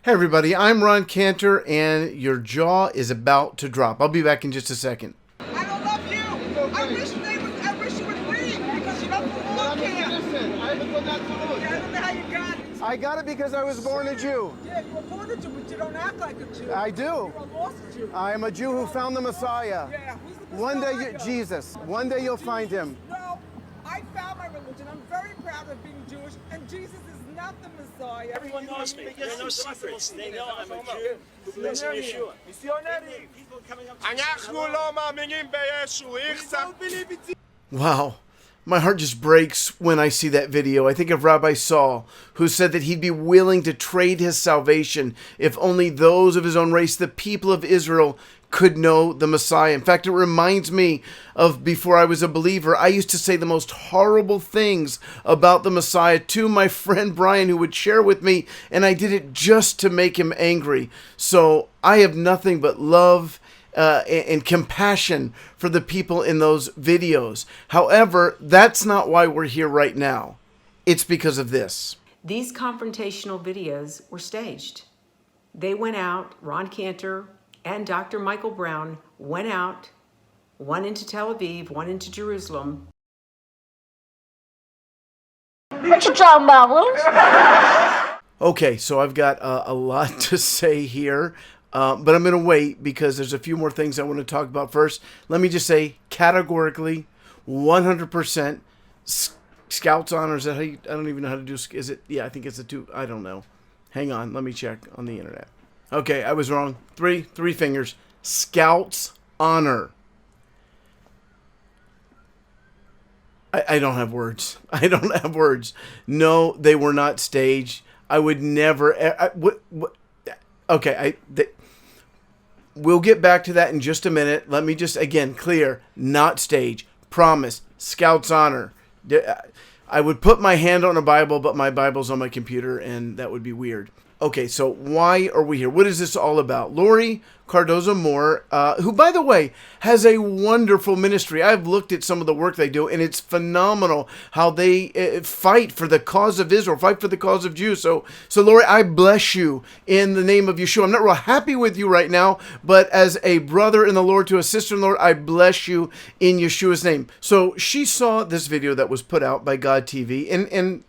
Hey everybody, I'm Ron Cantor, and your jaw is about to drop. I'll be back in just a second. I don't love you. I wish you would leave because you don't belong here. I haven't done that to I don't know how you got it. I got it because I was born a Jew. Yeah, you were born a Jew, but you don't act like a Jew. I do. You're a lost Jew. I am a Jew who found the Messiah. Yeah, who's the One day, Messiah? Jesus. One day you'll find him. No, I found my religion. I'm very proud of being Jewish, and Jesus is not the Messiah. Everyone knows me. There are no secrets. They know I'm a Jew who believes in Yeshua. People coming up to me saying, Wow, my heart just breaks when I see that video. I think of Rabbi Saul, who said that he'd be willing to trade his salvation if only those of his own race, the people of Israel, could know the Messiah. In fact, it reminds me of before I was a believer. I used to say the most horrible things about the Messiah to my friend Brian, who would share with me, and I did it just to make him angry. So I have nothing but love and compassion for the people in those videos. However, that's not why we're here right now. It's because of this. These confrontational videos were staged. They went out, Ron Cantor and Dr. Michael Brown went out, one into Tel Aviv, one into Jerusalem. What you talking about, Willis? Okay, so I've got a lot to say here, but I'm going to wait because there's a few more things I want to talk about first. Let me just say categorically, 100% Scouts honor. Is that how you, I don't even know how to do, is it? Yeah, I think it's a two, I don't know. Hang on, let me check on the internet. Okay, I was wrong. Three fingers. Scouts honor. I don't have words. I don't have words. No, they were not staged. I would never. We'll get back to that in just a minute. Let me just, again, clear. Not staged. Promise. Scouts honor. I would put my hand on a Bible, but my Bible's on my computer, and that would be weird. Okay, so why are we here? What is this all about? Laurie Cardoza-Moore, who, by the way, has a wonderful ministry. I've looked at some of the work they do, and it's phenomenal how they fight for the cause of Israel, fight for the cause of Jews. So Laurie, I bless you in the name of Yeshua. I'm not real happy with you right now, but as a brother in the Lord to a sister in the Lord, I bless you in Yeshua's name. So she saw this video that was put out by God TV, and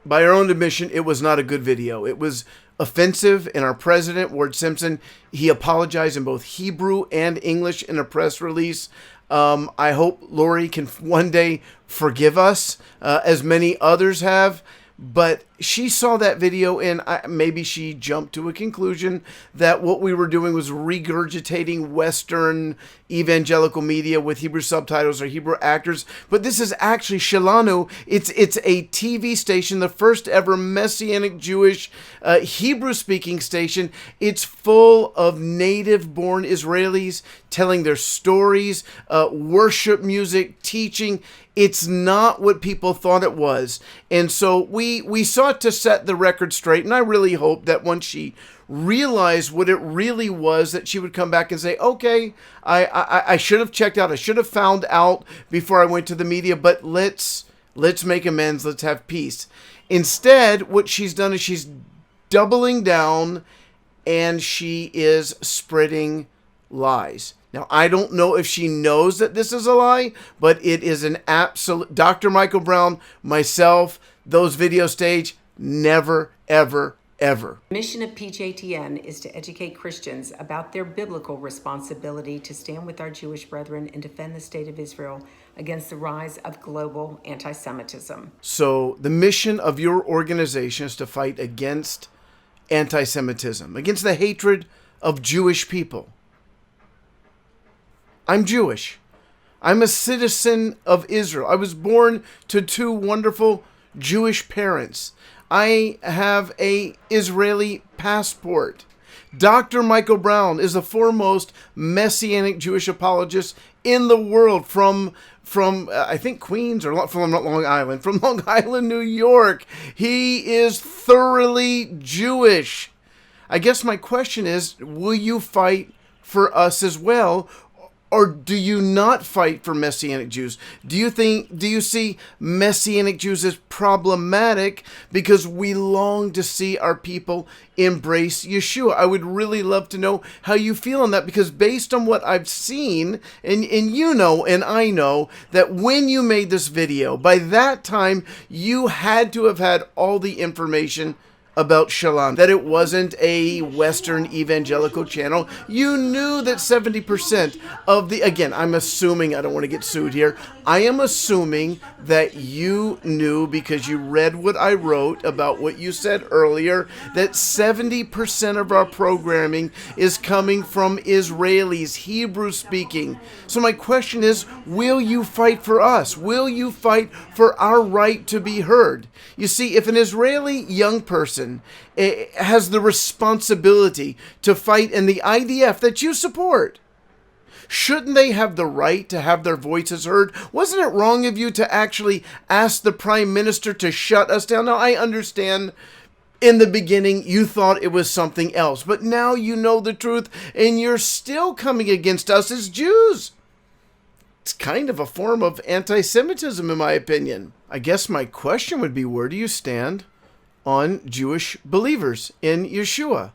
by her own admission, it was not a good video. It was offensive, and our president, Ward Simpson, he apologized in both Hebrew and English in a press release. I hope Laurie can one day forgive us, as many others have. But she saw that video, and maybe she jumped to a conclusion that what we were doing was regurgitating Western evangelical media with Hebrew subtitles or Hebrew actors. But this is actually Shalanu. It's a TV station, the first ever Messianic Jewish Hebrew-speaking station. It's full of native-born Israelis telling their stories, worship music, teaching. It's not what people thought it was. And so we sought to set the record straight. And I really hope that once she realized what it really was, that she would come back and say, okay, I should have checked out. I should have found out before I went to the media, but let's make amends. Let's have peace. Instead, what she's done is she's doubling down, and she is spreading lies. Now, I don't know if she knows that this is a lie, but it is an absolute... Dr. Michael Brown, myself, those video stage, never, ever, ever. The mission of PJTN is to educate Christians about their biblical responsibility to stand with our Jewish brethren and defend the state of Israel against the rise of global anti-Semitism. So the mission of your organization is to fight against anti-Semitism, against the hatred of Jewish people. I'm Jewish. I'm a citizen of Israel. I was born to two wonderful Jewish parents. I have an Israeli passport. Dr. Michael Brown is the foremost Messianic Jewish apologist in the world from I think Queens or from Long Island, from Long Island, New York. He is thoroughly Jewish. I guess my question is, will you fight for us as well? Or do you not fight for Messianic Jews? Do you see Messianic Jews as problematic because we long to see our people embrace Yeshua? I would really love to know how you feel on that, because based on what I've seen, and you know, and I know, that when you made this video, by that time, you had to have had all the information about Shalom, that it wasn't a Western evangelical channel. You knew that 70% of the, again, I'm assuming, I don't want to get sued here, I am assuming that you knew, because you read what I wrote about what you said earlier, that 70% of our programming is coming from Israelis, Hebrew speaking. So my question is, will you fight for us? Will you fight for our right to be heard? You see, if an Israeli young person has the responsibility to fight in the IDF that you support, shouldn't they have the right to have their voices heard? Wasn't it wrong of you to actually ask the Prime Minister to shut us down? Now, I understand in the beginning you thought it was something else, but now you know the truth and you're still coming against us as Jews. It's kind of a form of anti-Semitism, in my opinion. I guess my question would be, where do you stand on Jewish believers in Yeshua?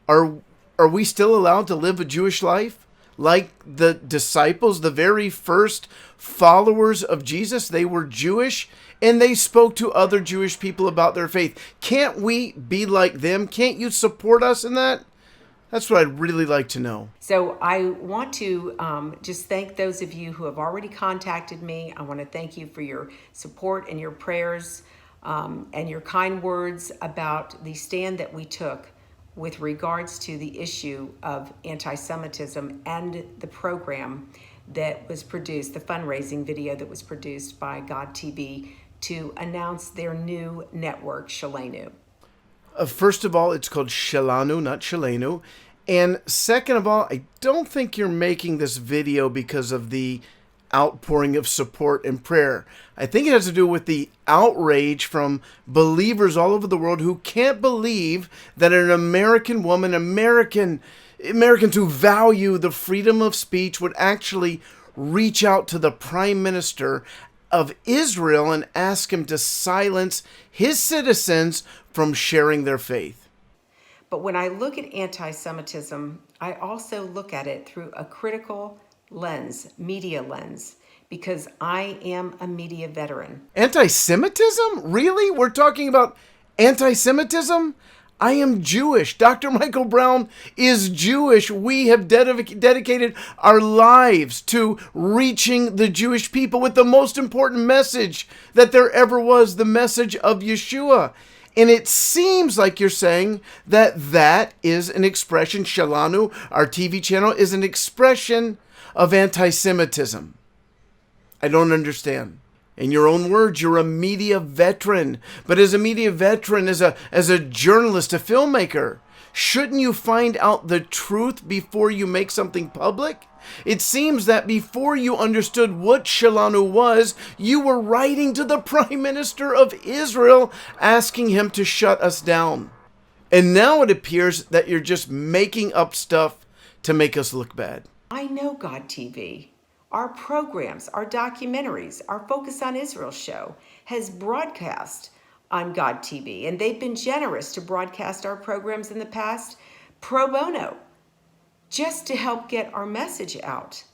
Are we still allowed to live a Jewish life? Like the disciples, the very first followers of Jesus, they were Jewish and they spoke to other Jewish people about their faith. Can't we be like them? Can't you support us in that? That's what I'd really like to know. So I want to just thank those of you who have already contacted me. I want to thank you for your support and your prayers and your kind words about the stand that we took with regards to the issue of anti-Semitism and the program that was produced, the fundraising video that was produced by God TV to announce their new network, Shalenu. First of all, it's called Shalanu, not Shalenu. And second of all, I don't think you're making this video because of the outpouring of support and prayer. I think it has to do with the outrage from believers all over the world who can't believe that an American woman, Americans who value the freedom of speech, would actually reach out to the Prime Minister of Israel and ask him to silence his citizens from sharing their faith. But when I look at anti-Semitism, I also look at it through a critical lens, media lens, because I am a media veteran. Anti-Semitism? Really? We're talking about anti-Semitism? I am Jewish. Dr. Michael Brown is Jewish. We have dedicated our lives to reaching the Jewish people with the most important message that there ever was, the message of Yeshua. And it seems like you're saying that that is an expression, Shalanu, our TV channel, is an expression of anti-Semitism. I don't understand. In your own words, you're a media veteran. But as a media veteran, as a journalist, a filmmaker, shouldn't you find out the truth before you make something public? It seems that before you understood what Shalanu was, you were writing to the Prime Minister of Israel asking him to shut us down. And now it appears that you're just making up stuff to make us look bad. I know God TV. Our programs, our documentaries, our Focus on Israel show has broadcast on God TV, and they've been generous to broadcast our programs in the past pro bono, just to help get our message out.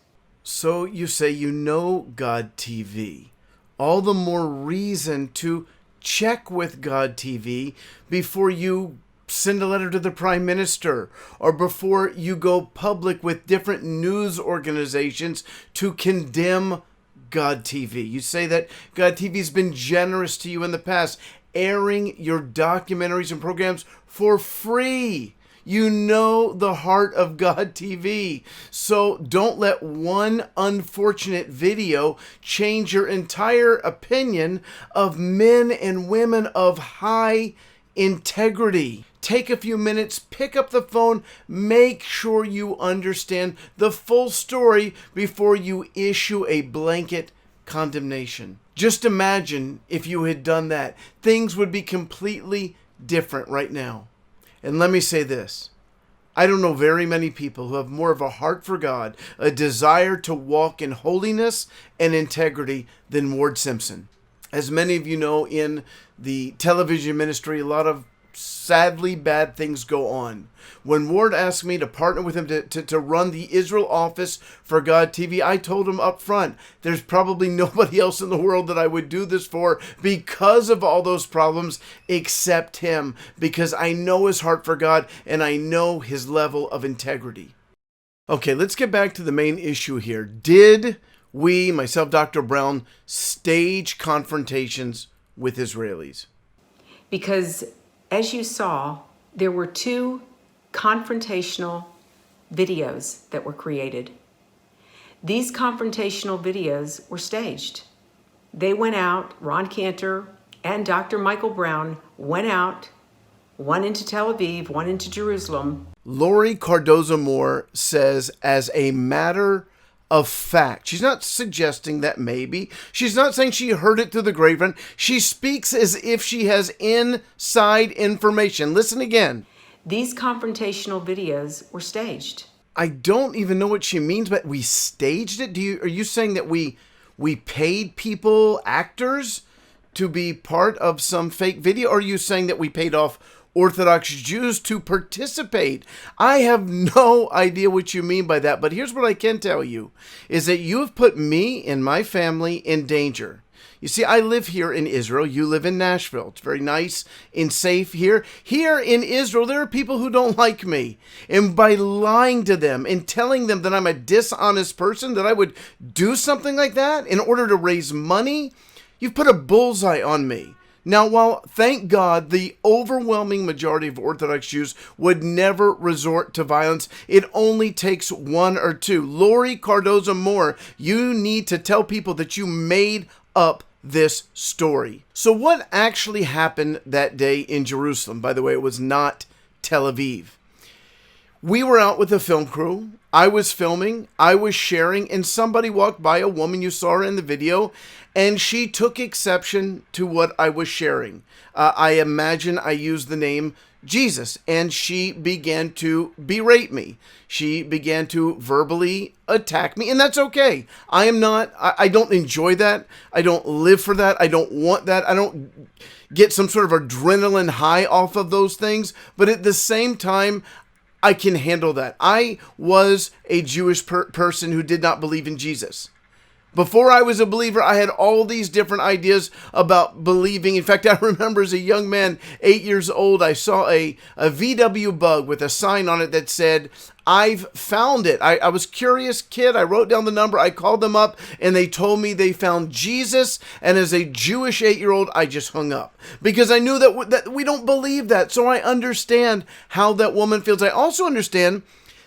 So you say you know God TV. All the more reason to check with God TV before you send a letter to the Prime Minister or before you go public with different news organizations to condemn God TV. You say that God TV has been generous to you in the past, airing your documentaries and programs for free. You know the heart of God TV. So don't let one unfortunate video change your entire opinion of men and women of high integrity. Take a few minutes, pick up the phone, make sure you understand the full story before you issue a blanket condemnation. Just imagine if you had done that. Things would be completely different right now. And let me say this. I don't know very many people who have more of a heart for God, a desire to walk in holiness and integrity than Ward Simpson. As many of you know, in the television ministry, a lot of sadly bad things go on. When Ward asked me to partner with him to run the Israel office for God TV, I told him up front, there's probably nobody else in the world that I would do this for because of all those problems except him, because I know his heart for God and I know his level of integrity. Okay, let's get back to the main issue here. Did we, myself, Dr. Brown, stage confrontations with Israelis? Because as you saw, there were 2 confrontational videos that were created. These confrontational videos were staged. They went out, Ron Cantor and Dr. Michael Brown went out, one into Tel Aviv, one into Jerusalem. Laurie Cardoza-Moore says, as a matter of fact, she's not suggesting that maybe. She's not saying she heard it through the grapevine. She speaks as if she has inside information. Listen again. These confrontational videos were staged. I don't even know what she means, but we staged it? Are you saying that we paid people, actors, to be part of some fake video? Or are you saying that we paid off Orthodox Jews to participate? I have no idea what you mean by that, but here's what I can tell you, is that you have put me and my family in danger. You see, I live here in Israel. You live in Nashville. It's very nice and safe here. Here in Israel, there are people who don't like me. And by lying to them and telling them that I'm a dishonest person, that I would do something like that in order to raise money, you've put a bullseye on me. Now, while, thank God, the overwhelming majority of Orthodox Jews would never resort to violence, it only takes 1 or 2. Laurie Cardoza-Moore, you need to tell people that you made up this story. So what actually happened that day in Jerusalem? By the way, it was not Tel Aviv. We were out with a film crew. I was filming, I was sharing, and somebody walked by, a woman, you saw her in the video, and she took exception to what I was sharing. I imagine I used the name Jesus, and she began to berate me. She began to verbally attack me, and that's okay. I don't enjoy that. I don't live for that. I don't want that. I don't get some sort of adrenaline high off of those things, but at the same time, I can handle that. I was a Jewish person who did not believe in Jesus. Before I was a believer, I had all these different ideas about believing. In fact, I remember as a young man, 8 years old, I saw a VW Bug with a sign on it that said, "I've found it." I was a curious kid. I wrote down the number. I called them up, and they told me they found Jesus. And as a Jewish 8-year-old, I just hung up because I knew that we don't believe that. So I understand how that woman feels. I also understand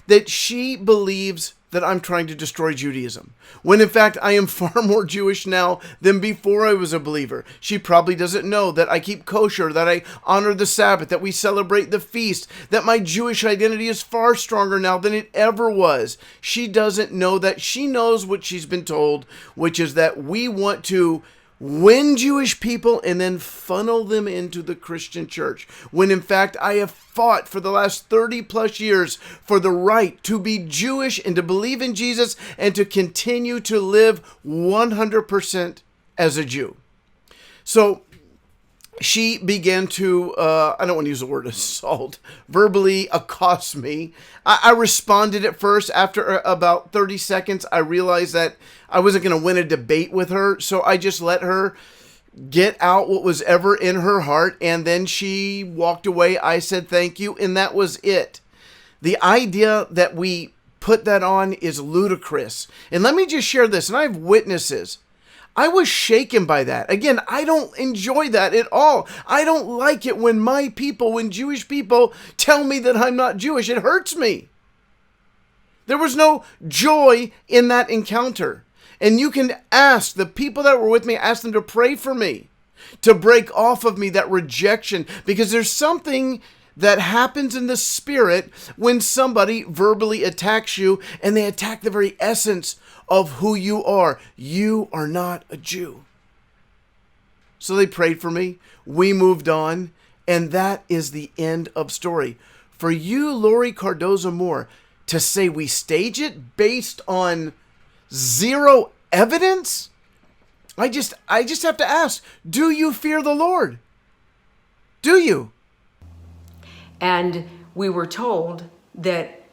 that she believes that I'm trying to destroy Judaism, when in fact I am far more Jewish now than before I was a believer. She probably doesn't know that I keep kosher, that I honor the Sabbath, that we celebrate the feast, that my Jewish identity is far stronger now than it ever was. She doesn't know that. She knows what she's been told, which is that we want to win Jewish people and then funnel them into the Christian church, when in fact I have fought for the last 30 plus years for the right to be Jewish and to believe in Jesus and to continue to live 100% as a Jew. So she began to, I don't want to use the word assault, verbally accost me. I responded at first. After about 30 seconds, I realized that I wasn't going to win a debate with her. So I just let her get out what was ever in her heart. And then she walked away. I said, thank you. And that was it. The idea that we put that on is ludicrous. And let me just share this. And I have witnesses. I was shaken by that. Again, I don't enjoy that at all. I don't like it when when Jewish people tell me that I'm not Jewish. It hurts me. There was no joy in that encounter. And you can ask the people that were with me, ask them to pray for me, to break off of me that rejection, because there's something that happens in the spirit when somebody verbally attacks you and they attack the very essence of who you are. You are not a Jew. So they prayed for me. We moved on. And that is the end of story. For you, Laurie Cardoza-Moore, to say we stage it based on zero evidence? I just have to ask, do you fear the Lord? Do you? And we were told that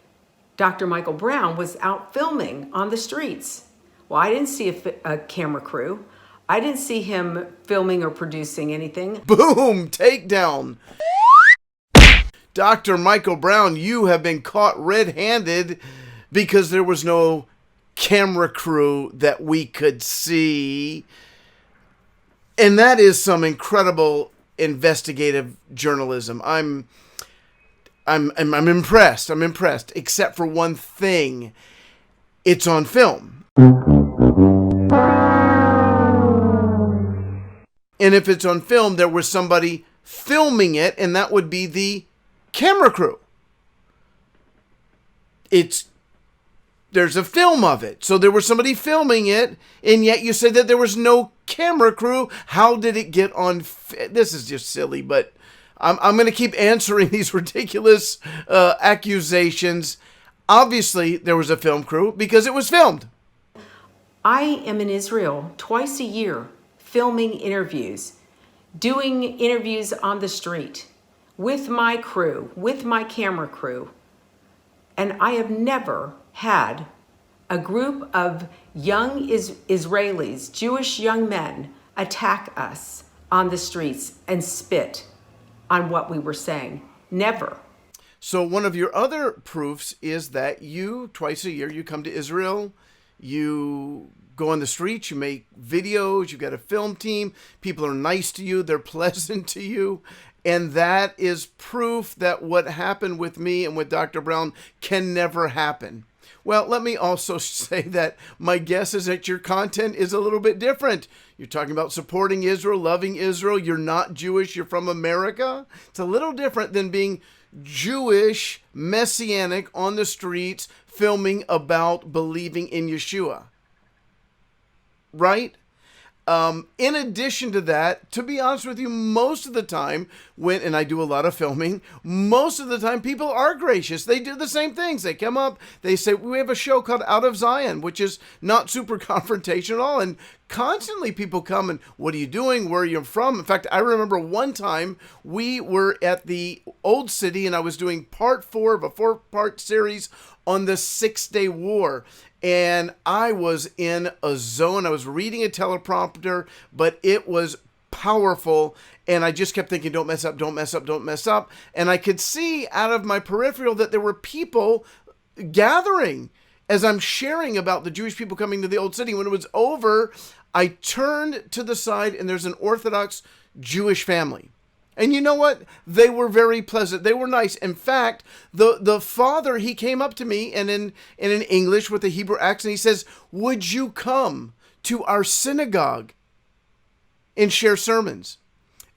Dr. Michael Brown was out filming on the streets. Well, I didn't see a camera crew. I didn't see him filming or producing anything. Boom! Takedown. Dr. Michael Brown, you have been caught red-handed because there was no camera crew that we could see. And that is some incredible investigative journalism. I'm impressed. I'm impressed, except for one thing. It's on film. And if it's on film, there was somebody filming it, and that would be the camera crew. There's a film of it. So there was somebody filming it, and yet you said that there was no camera crew. How did it get on? This is just silly, but I'm going to keep answering these ridiculous accusations. Obviously, there was a film crew because it was filmed. I am in Israel twice a year filming interviews, doing interviews on the street with my crew, with my camera crew. And I have never had a group of young Israelis, Jewish young men, attack us on the streets and spit on what we were saying. Never. So one of your other proofs is that you, twice a year, you come to Israel, you go on the streets, you make videos, you've got a film team, people are nice to you, they're pleasant to you, and that is proof that what happened with me and with Dr. Brown can never happen. Well, let me also say that my guess is that your content is a little bit different. You're talking about supporting Israel, loving Israel. You're not Jewish. You're from America. It's a little different than being Jewish, Messianic, on the streets, filming about believing in Yeshua. Right? In addition to that, to be honest with you, most of the time and I do a lot of filming, most of the time people are gracious. They do the same things. They come up, they say, we have a show called Out of Zion, which is not super confrontational at all. And constantly people come and, what are you doing? Where are you from? In fact, I remember one time we were at the Old City and I was doing part 4 of a 4-part series on the 6-Day War. And I was in a zone. I was reading a teleprompter, but it was powerful. And I just kept thinking, don't mess up, don't mess up, don't mess up. And I could see out of my peripheral that there were people gathering as I'm sharing about the Jewish people coming to the Old City. When it was over, I turned to the side and there's an Orthodox Jewish family. And you know what? They were very pleasant. They were nice. In fact, the father, he came up to me and in English with a Hebrew accent, he says, would you come to our synagogue and share sermons?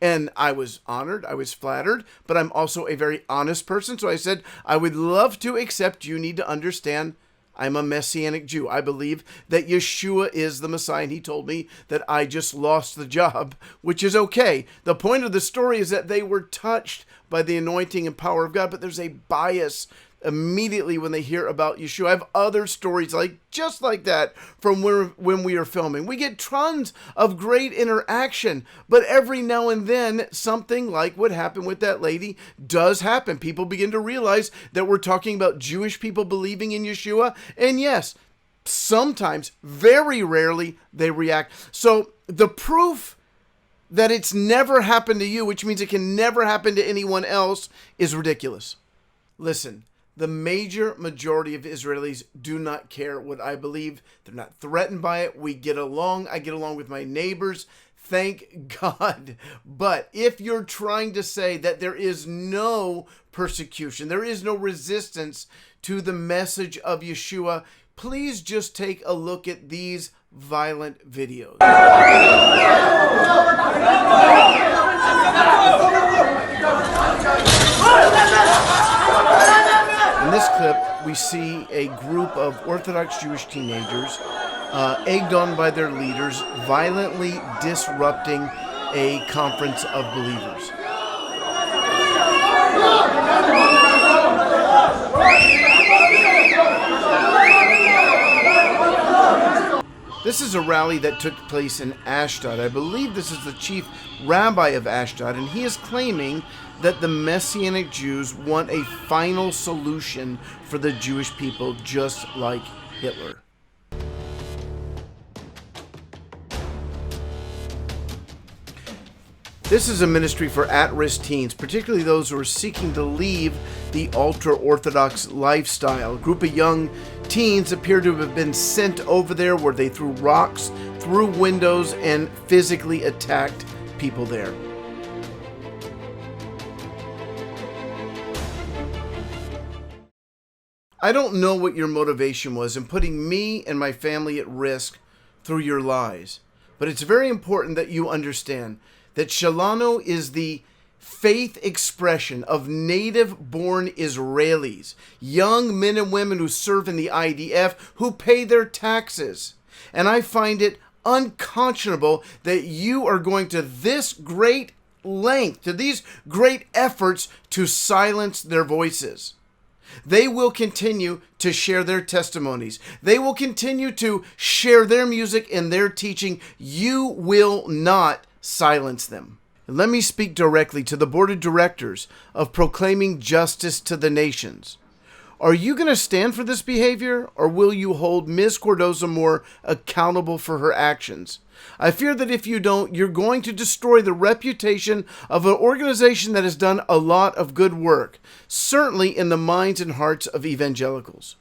And I was honored. I was flattered, but I'm also a very honest person. So I said, I would love to, except you need to understand I'm a Messianic Jew. I believe that Yeshua is the Messiah. And he told me that I just lost the job, which is okay. The point of the story is that they were touched by the anointing and power of God, but there's a bias immediately when they hear about Yeshua. I have other stories just like that from when we are filming. We get tons of great interaction, but every now and then something like what happened with that lady does happen. People begin to realize that we're talking about Jewish people believing in Yeshua, and yes, sometimes, very rarely, they react. So the proof that it's never happened to you, which means it can never happen to anyone else, is ridiculous. Listen, the major majority of Israelis do not care what I believe. They're not threatened by it. We get along. I get along with my neighbors. Thank God. But if you're trying to say that there is no persecution, there is no resistance to the message of Yeshua, please just take a look at these violent videos. In this clip, we see a group of Orthodox Jewish teenagers, egged on by their leaders, violently disrupting a conference of believers. This is a rally that took place in Ashdod. I believe this is the chief rabbi of Ashdod, and he is claiming that the Messianic Jews want a final solution for the Jewish people, just like Hitler. This is a ministry for at-risk teens, particularly those who are seeking to leave the ultra-Orthodox lifestyle. A group of young teens appear to have been sent over there where they threw rocks through windows and physically attacked people there. I don't know what your motivation was in putting me and my family at risk through your lies, but it's very important that you understand that Shalano is the faith expression of native-born Israelis, young men and women who serve in the IDF, who pay their taxes. And I find it unconscionable that you are going to this great length, to these great efforts to silence their voices. They will continue to share their testimonies. They will continue to share their music and their teaching. You will not silence them. And let me speak directly to the board of directors of Proclaiming Justice to the Nations. Are you going to stand for this behavior, or will you hold Ms. Cardoza-Moore accountable for her actions? I fear that if you don't, you're going to destroy the reputation of an organization that has done a lot of good work, certainly in the minds and hearts of evangelicals.